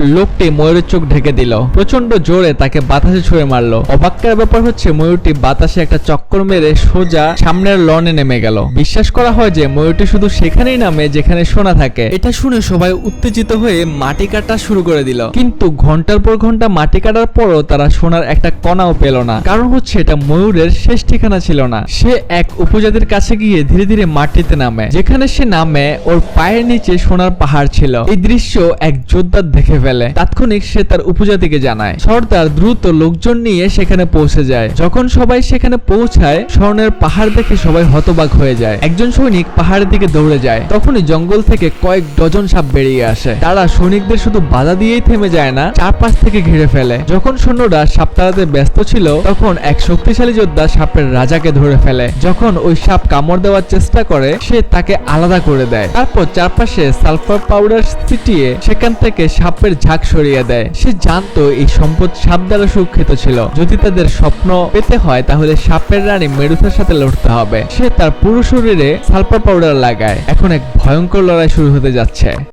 লোকটি ময়ূরের চোখ ঢেকে দিল, প্রচন্ড জোরে তাকে বাতাসে ছুঁড়ে মারলো। অবাক্যের ব্যাপার হচ্ছে ময়ূরটি বাতাসে একটা চক্কর মেরে সোজা সামনের লনে নেমে গেল। বিশ্বাস করা হয় যে ময়ূরটি শুধু সেখানেই নামে যেখানে সোনা থাকে। এটা শুনে সবাই উত্তেজিত হয়ে মাটি কাটা শুরু করে দিল, কিন্তু ঘন্টার পর ঘন্টা মাটি কাটার পরও তারা সোনার একটা কণাও পেল না। কারণ হচ্ছে এটা ময়ূরের শেষ ঠিকানা ছিল না। সে এক উপজাতির কাছে গিয়ে ধীরে ধীরে মাটিতে নামে। যেখানে সে নামে ওর পায়ের নিচে সোনার পাহাড় ছিল। এই দৃশ্য এক যোদ্ধা দেখে ফেলে। তাৎক্ষণিক সে তার উপজাতিকে জানায়। সর্দার দ্রুত লোকজন নিয়ে সেখানে পৌঁছে যায়। যখন সবাই সেখানে পৌঁছায়, স্বর্ণের পাহাড় দেখে সবাই হতবাক হয়ে যায়। একজন সৈনিক পাহাড়ের দিকে দৌড়ে যায়। তখনই জঙ্গল থেকে কয়েক ডজন সাপ বেরিয়ে আসে। তারা সৈনিকদের শুধু বাধা দিয়েই থেমে যায় না, চারপাশ থেকে ঘিরে ফেলে। যখন সৈন্যরা সাপ তাড়াতে ব্যস্ত ছিল, তখন এক শক্তিশালী যোদ্ধা সাপের রাজাকে ধরে ফেলে। যখন ওই সাপ কামড় দেওয়ার চেষ্টা করে, সে তাকে আলাদা করে দেয়। তারপর চারপাশে সালফার পাউডার ছিটিয়ে সেখান থেকে সাপের ঝাঁক সরিয়ে দেয়। সে জানতো এই সম্পদ সাপ দ্বারা সুরক্ষিত ছিল। যদি তাদের স্বপ্ন পেতে হয়, তাহলে সাপের রানী মেডুসার সাথে লড়তে হবে। সে তার পুরো শরীরে সালফার পাউডার লাগায়। এখন এক ভয়ঙ্কর লড়াই শুরু হতে যাচ্ছে।